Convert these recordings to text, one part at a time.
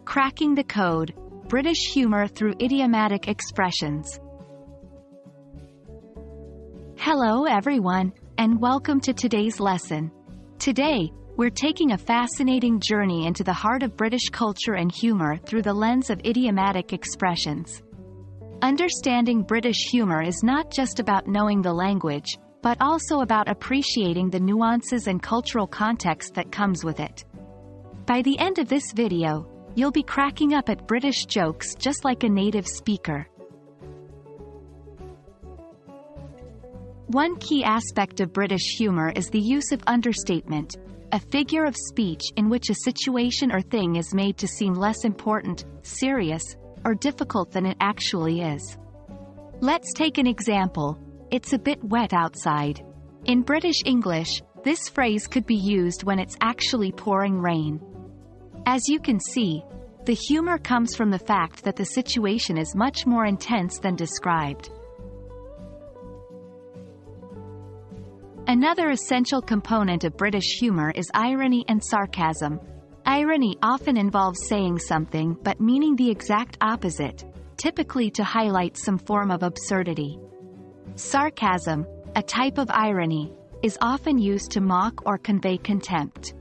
Cracking the Code: British Humour Through Idiomatic Expressions. Hello everyone, and welcome to today's lesson. Today, we're taking a fascinating journey into the heart of British culture and humour through the lens of idiomatic expressions. Understanding British humour is not just about knowing the language, but also about appreciating the nuances and cultural context that comes with it. By the end of this video, you'll be cracking up at British jokes just like a native speaker. One key aspect of British humour is the use of understatement, a figure of speech in which a situation or thing is made to seem less important, serious, or difficult than it actually is. Let's take an example. It's a bit wet outside. In British English, this phrase could be used when it's actually pouring rain. As you can see, the humor comes from the fact that the situation is much more intense than described. Another essential component of British humor is irony and sarcasm. Irony often involves saying something but meaning the exact opposite, typically to highlight some form of absurdity. Sarcasm, a type of irony, is often used to mock or convey contempt.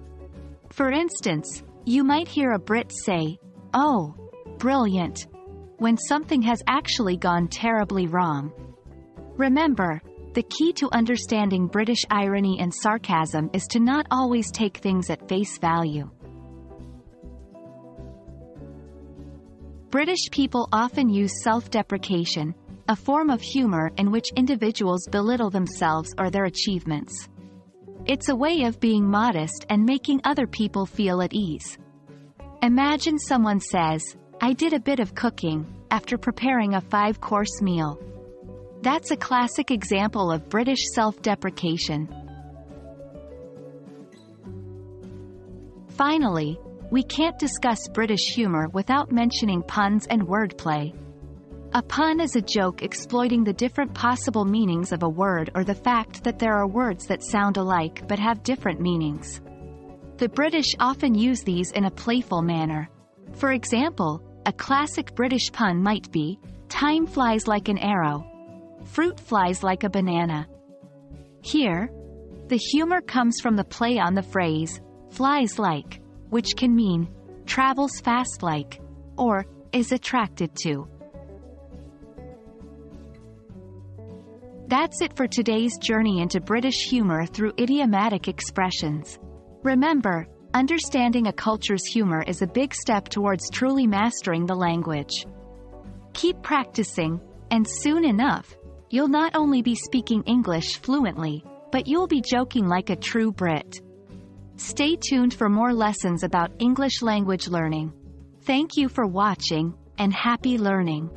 For instance, you might hear a Brit say, "Oh, brilliant," when something has actually gone terribly wrong. Remember, the key to understanding British irony and sarcasm is to not always take things at face value. British people often use self-deprecation, a form of humor in which individuals belittle themselves or their achievements. It's a way of being modest and making other people feel at ease. Imagine someone says, "I did a bit of cooking," after preparing a 5-course meal. That's a classic example of British self-deprecation. Finally, we can't discuss British humor without mentioning puns and wordplay. A pun is a joke exploiting the different possible meanings of a word or the fact that there are words that sound alike but have different meanings. The British often use these in a playful manner. For example, a classic British pun might be, "Time flies like an arrow. Fruit flies like a banana." Here, the humor comes from the play on the phrase, "flies like," which can mean, travels fast like, or, is attracted to. That's it for today's journey into British humor through idiomatic expressions. Remember, understanding a culture's humor is a big step towards truly mastering the language. Keep practicing, and soon enough, you'll not only be speaking English fluently, but you'll be joking like a true Brit. Stay tuned for more lessons about English language learning. Thank you for watching, and happy learning.